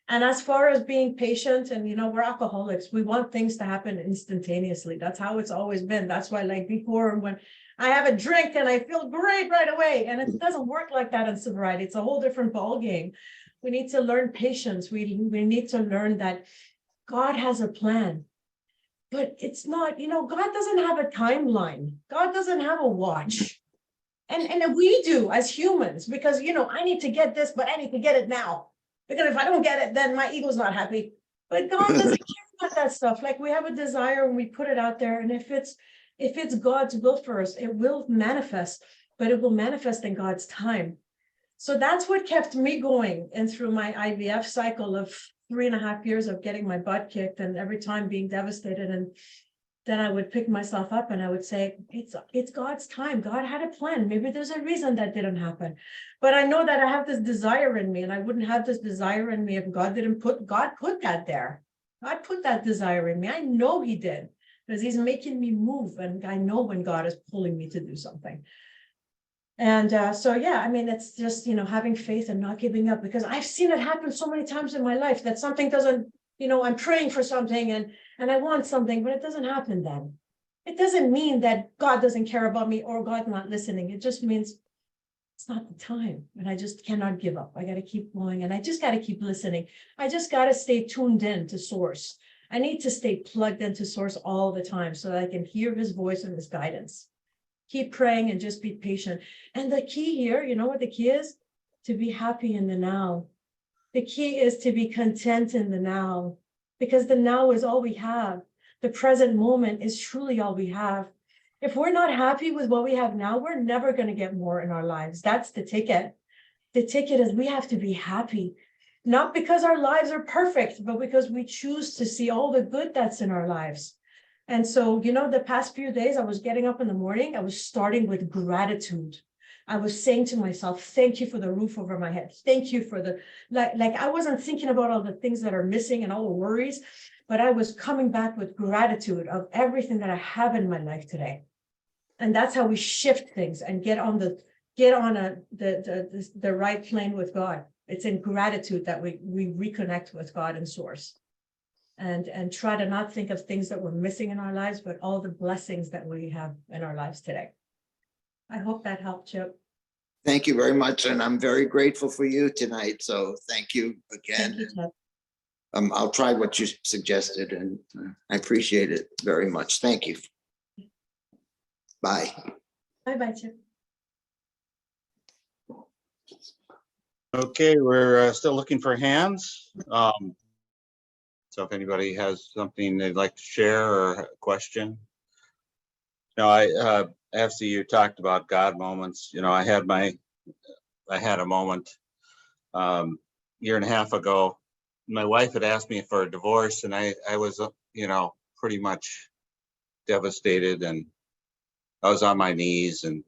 And as far as being patient, and we're alcoholics, we want things to happen instantaneously. That's how it's always been. That's why, like before, when I have a drink and I feel great right away, and it doesn't work like that in sobriety. It's a whole different ball game. We need to learn patience. We need to learn that God has a plan, but it's not, God doesn't have a timeline. God doesn't have a watch. And we do as humans, because, I need to get this, but I need to get it now. Because if I don't get it, then my ego's not happy. But God doesn't care about that stuff. Like, we have a desire and we put it out there. And if it's God's will for us, it will manifest, but it will manifest in God's time. So that's what kept me going and through my IVF cycle of 3.5 years of getting my butt kicked and every time being devastated. And then I would pick myself up and I would say, it's God's time. God had a plan. Maybe there's a reason that didn't happen. But I know that I have this desire in me, and I wouldn't have this desire in me if God put that there. God put that desire in me. I know he did, because he's making me move. And I know when God is pulling me to do something. And so, yeah, I mean, it's just, having faith and not giving up, because I've seen it happen so many times in my life that something doesn't, I'm praying for something and I want something, but it doesn't happen then. It doesn't mean that God doesn't care about me or God's not listening. It just means it's not the time. And I just cannot give up. I got to keep going, and I just got to keep listening. I just got to stay tuned in to source. I need to stay plugged into source all the time so that I can hear his voice and his guidance. Keep praying and just be patient. And the key here, you know what the key is? To be happy in the now. The key is to be content in the now, because the now is all we have. The present moment is truly all we have. If we're not happy with what we have now, we're never going to get more in our lives. That's the ticket. The ticket is we have to be happy, not because our lives are perfect, but because we choose to see all the good that's in our lives. And so, the past few days, I was getting up in the morning, I was starting with gratitude. I was saying to myself, thank you for the roof over my head. Thank you for the, like I wasn't thinking about all the things that are missing and all the worries, but I was coming back with gratitude of everything that I have in my life today. And that's how we shift things and get on the right plane with God. It's in gratitude that we reconnect with God and source. And try to not think of things that we're missing in our lives, but all the blessings that we have in our lives today. I hope that helped, Chip. Thank you very much. And I'm very grateful for you tonight. So thank you Thank again. you, Chip. I'll try what you suggested, and I appreciate it very much. Thank you. Bye. Bye-bye, Chip. Okay, we're still looking for hands. So if anybody has something they'd like to share or a question. After you talked about God moments, I had a moment year and a half ago. My wife had asked me for a divorce, and I was, pretty much devastated, and I was on my knees, and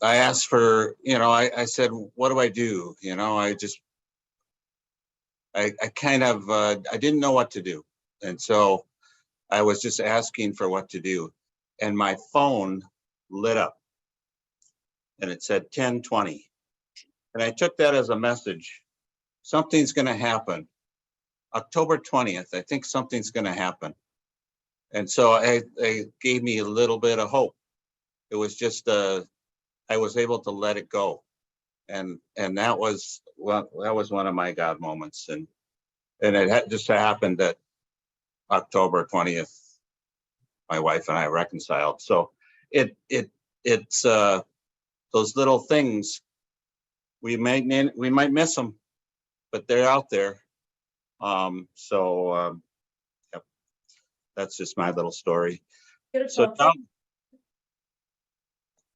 I asked for, I said, what do I do? I kind of, I didn't know what to do. And so I was just asking for what to do. And my phone lit up and it said 10:20. And I took that as a message. Something's going to happen. October 20th, I think something's going to happen. And so it gave me a little bit of hope. It was just, I was able to let it go. And that was one of my God moments. And it just happened that October 20th, my wife and I reconciled. So it's those little things, we might miss them, but they're out there. Yep, that's just my little story. Beautiful. So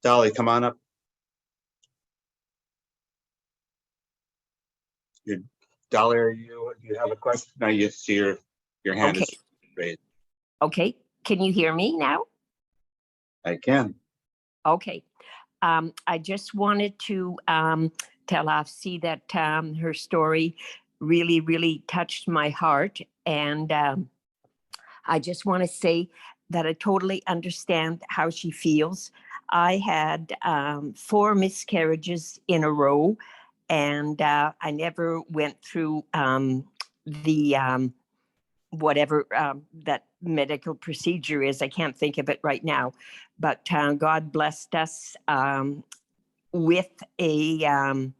Dolly, come on up. Dolly, do you have a question? Now you see your hand is raised. Okay, can you hear me now? I can. Okay, I just wanted to tell Afsi that her story really, really touched my heart. And I just want to say that I totally understand how she feels. I had 4 miscarriages in a row, and I never went through the whatever that medical procedure is. I can't think of it right now, but God blessed us with a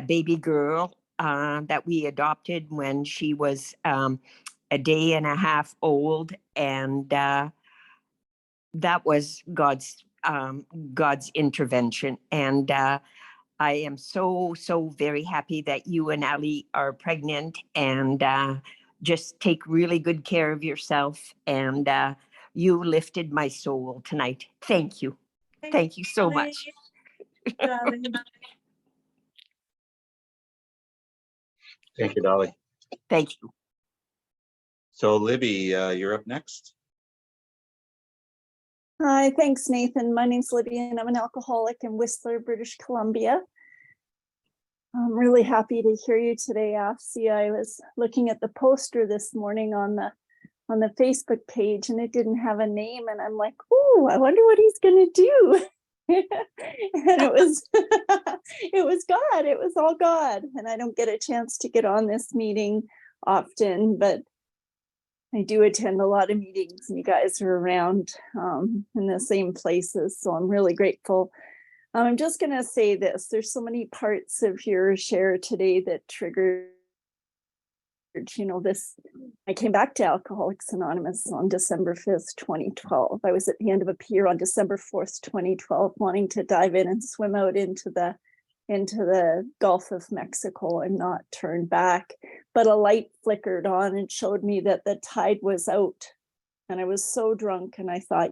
baby girl that we adopted when she was a day and a half old, and that was God's intervention. And I am so very happy that you and Ali are pregnant, and just take really good care of yourself. And you lifted my soul tonight. Thank you. Thank you so much. Thank you, Dolly. Thank you. So Libby, you're up next. Hi, thanks, Nathan. My name's Libby, and I'm an alcoholic in Whistler, British Columbia. I'm really happy to hear you today, Afsi. I was looking at the poster this morning on the Facebook page, and it didn't have a name, and I'm like, oh, I wonder what he's gonna do. And it was it was God. It was all God. And I don't get a chance to get on this meeting often, but I do attend a lot of meetings and you guys are around in the same places. So I'm really grateful. I'm just going to say this. There's so many parts of your share today that triggered, this. I came back to Alcoholics Anonymous on December 5th, 2012. I was at the end of a pier on December 4th, 2012, wanting to dive in and swim out into the Gulf of Mexico and not turn back. But a light flickered on and showed me that the tide was out. And I was so drunk and I thought,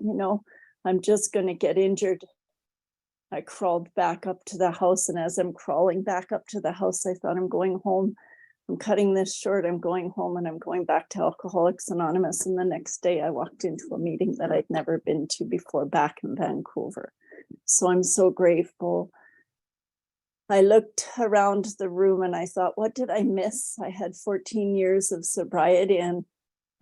I'm just going to get injured. I crawled back up to the house, and as I'm crawling back up to the house, I thought, I'm going home. I'm cutting this short. I'm going home and I'm going back to Alcoholics Anonymous. And the next day I walked into a meeting that I'd never been to before back in Vancouver. So I'm so grateful. I looked around the room and I thought, what did I miss? I had 14 years of sobriety and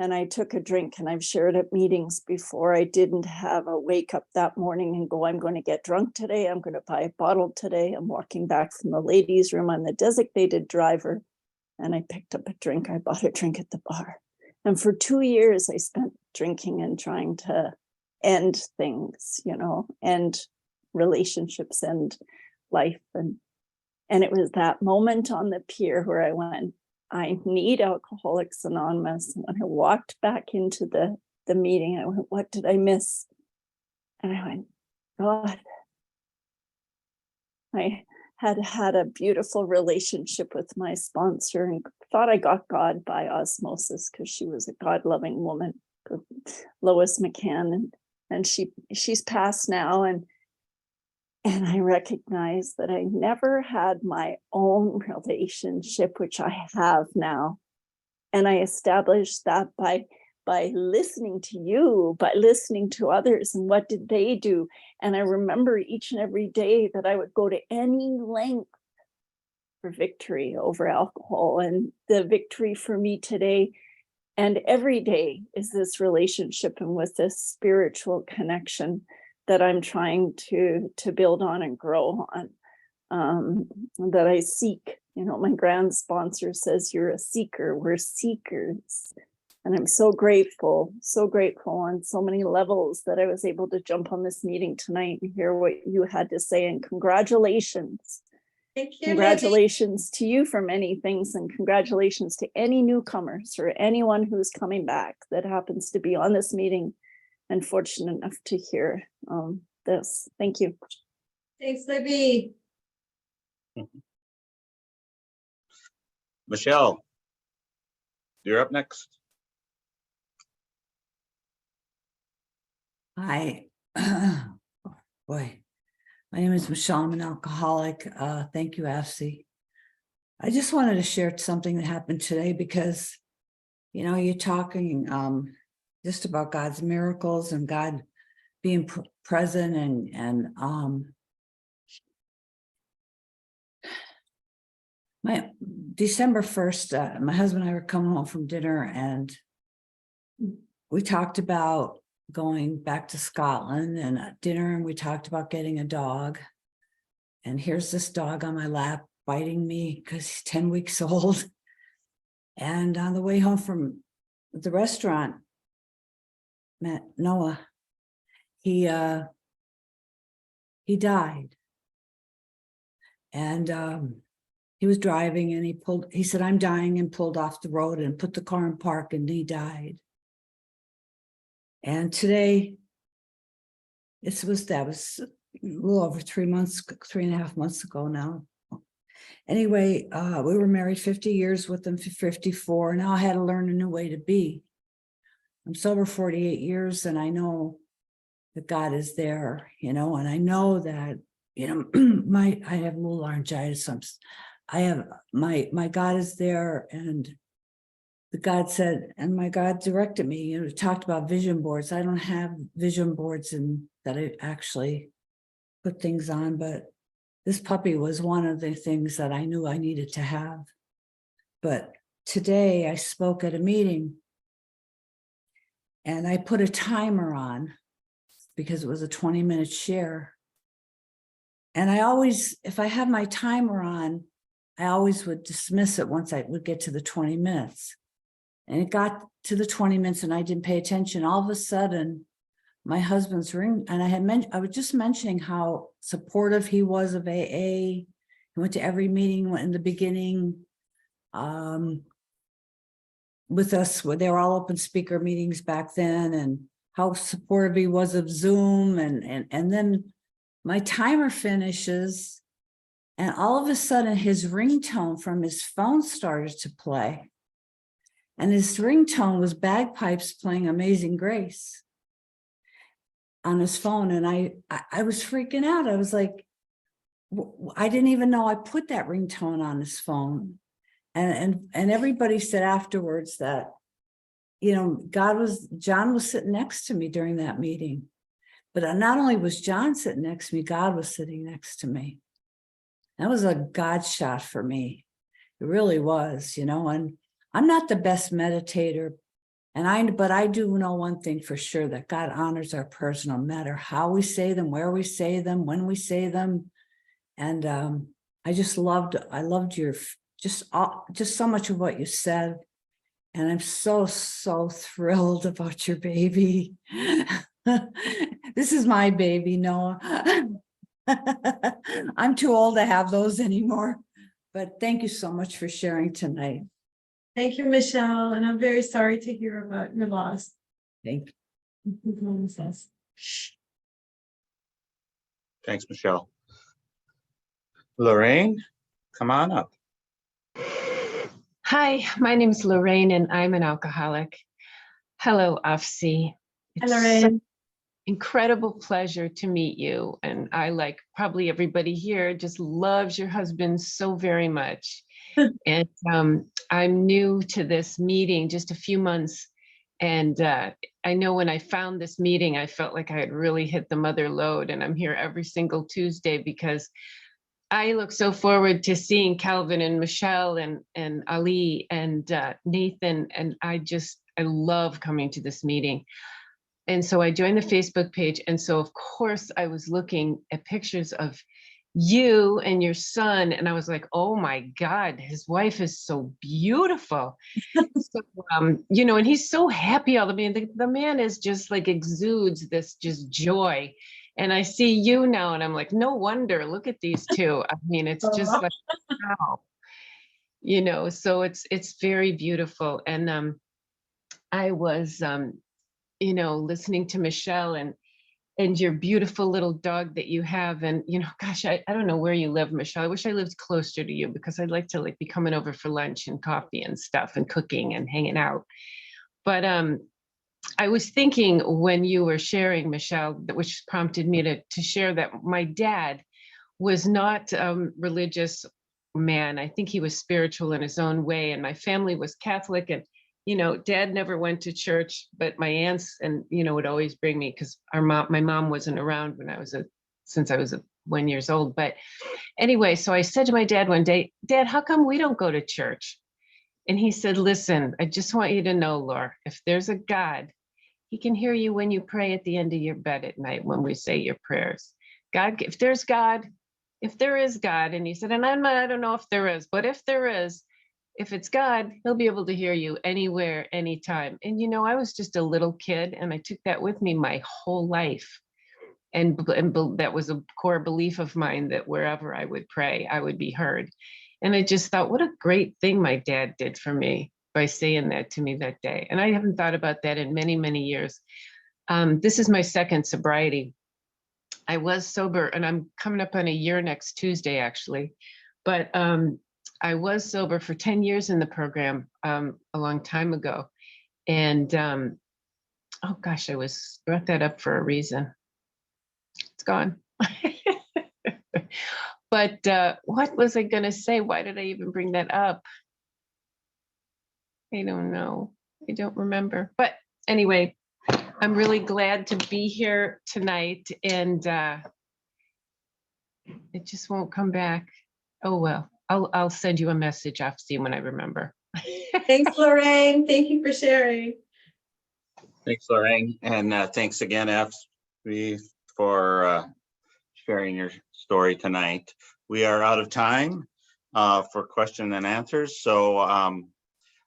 I took a drink, and I've shared at meetings before. I didn't have a wake up that morning and go, I'm going to get drunk today. I'm going to buy a bottle today. I'm walking back from the ladies' room. I'm the designated driver. And I picked up a drink. I bought a drink at the bar. And for 2 years, I spent drinking and trying to end things, end relationships, end life. And it was that moment on the pier where I went, I need Alcoholics Anonymous. And when I walked back into the meeting, I went, what did I miss? And I went, God. I had a beautiful relationship with my sponsor and thought I got God by osmosis because she was a God-loving woman, Lois McCann, and she's passed now, and I recognize that I never had my own relationship, which I have now. And I established that by listening to you, by listening to others, and what did they do? And I remember each and every day that I would go to any length for victory over alcohol. And the victory for me today and every day is this relationship and with this spiritual connection that I'm trying to build on and grow on, that I seek. My grand sponsor says, you're a seeker, we're seekers. And I'm so grateful on so many levels that I was able to jump on this meeting tonight and hear what you had to say. And congratulations. Thank you. Congratulations to you for many things, and congratulations to any newcomers or anyone who's coming back that happens to be on this meeting and fortunate enough to hear this. Thank you. Thanks, Libby. Michelle, you're up next. Hi, boy, my name is Michelle. I'm an alcoholic. Thank you, Afsi. I just wanted to share something that happened today because, you're talking just about God's miracles and God being present and my December 1st, my husband and I were coming home from dinner and we talked about going back to Scotland and at dinner, and we talked about getting a dog. And here's this dog on my lap biting me because he's 10 weeks old. And on the way home from the restaurant, met Noah. He died. And he was driving and he said, I'm dying, and pulled off the road and put the car in park, and he died. And today, that was a little over 3.5 months ago now. Anyway, we were married 50 years with him for 54. Now I had to learn a new way to be. I'm sober 48 years, and I know that God is there, and I know that, I have a little laryngitis. My God is there, and the God said, and my God directed me, talked about vision boards. I don't have vision boards and that I actually put things on, but this puppy was one of the things that I knew I needed to have. But today I spoke at a meeting and I put a timer on because it was a 20-minute share. And I always, if I have my timer on, I always would dismiss it once I would get to the 20 minutes. And it got to the 20 minutes and I didn't pay attention. All of a sudden, my husband's ring, and I was just mentioning how supportive he was of AA. He went to every meeting in the beginning with us, where they were all open speaker meetings back then, and how supportive he was of Zoom. And then my timer finishes, and all of a sudden his ringtone from his phone started to play. And his ringtone was bagpipes playing Amazing Grace on his phone. And I was freaking out. I was like, I didn't even know I put that ringtone on his phone. And everybody said afterwards that, you know, John was sitting next to me during that meeting. But not only was John sitting next to me, God was sitting next to me. That was a God shot for me. It really was, you know, and I'm not the best meditator. But I do know one thing for sure, that God honors our prayers no matter how we say them, where we say them, when we say them. And I loved your, just so much of what you said. And I'm so thrilled about your baby. This is my baby, Noah. I'm too old to have those anymore. But thank you so much for sharing tonight. Thank you, Michelle, and I'm very sorry to hear about your loss. Thank you. Thanks, Michelle. Lorraine, come on up. Hi, my name is Lorraine and I'm an alcoholic. Hello, Afsi. Hi, Lorraine. Incredible pleasure to meet you. And I, like probably everybody here, just loves your husband so very much. And I'm new to this meeting, just a few months. And I know when I found this meeting, I felt like I had really hit the mother lode. And I'm here every single Tuesday because I look so forward to seeing Calvin and Michelle and Ali and Nathan. And I love coming to this meeting. And so I joined the Facebook page. And so of course I was looking at pictures of you and your son. And I was like, oh my God, his wife is so beautiful. So, you know, and he's so happy all the man. The man is just like exudes this just joy. And I see you now and I'm like, no wonder, look at these two. I mean, it's just like, wow, you know, so it's very beautiful. And I was, you know, listening to Michelle and your beautiful little dog that you have. And, you know, gosh, I don't know where you live, Michelle. I wish I lived closer to you because I'd like to be coming over for lunch and coffee and stuff and cooking and hanging out. But I was thinking when you were sharing, Michelle, which prompted me to share that my dad was not a religious man. I think he was spiritual in his own way. And my family was Catholic. And, you know, Dad never went to church, but my aunts and, you know, would always bring me because my mom wasn't around when since I was 1 year old. But anyway, so I said to my dad one day, Dad, how come we don't go to church? And he said, listen, I just want you to know, Laura, if there's a God, he can hear you when you pray at the end of your bed at night when we say your prayers. God, if there is God, and he said, and I don't know if there is, but if there is, if it's God, he'll be able to hear you anywhere, anytime. And, you know, I was just a little kid and I took that with me my whole life. And that was a core belief of mine that wherever I would pray, I would be heard. And I just thought, what a great thing my dad did for me by saying that to me that day. And I haven't thought about that in many, many years. This is my second sobriety. I was sober and I'm coming up on a year next Tuesday, actually. But I was sober for 10 years in the program a long time ago. And oh gosh, I brought that up for a reason. It's gone. But what was I going to say? Why did I even bring that up? I don't know. I don't remember. But anyway, I'm really glad to be here tonight. And it just won't come back. Oh, well, I'll send you a message, Afsi, when I remember. Thanks, Lorraine. Thank you for sharing. Thanks, Lorraine. And thanks again, Afsi, for sharing your story. story tonight. We are out of time for question and answers. So I'm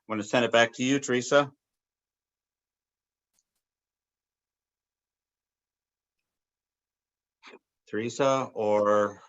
going to send it back to you, Teresa. Teresa or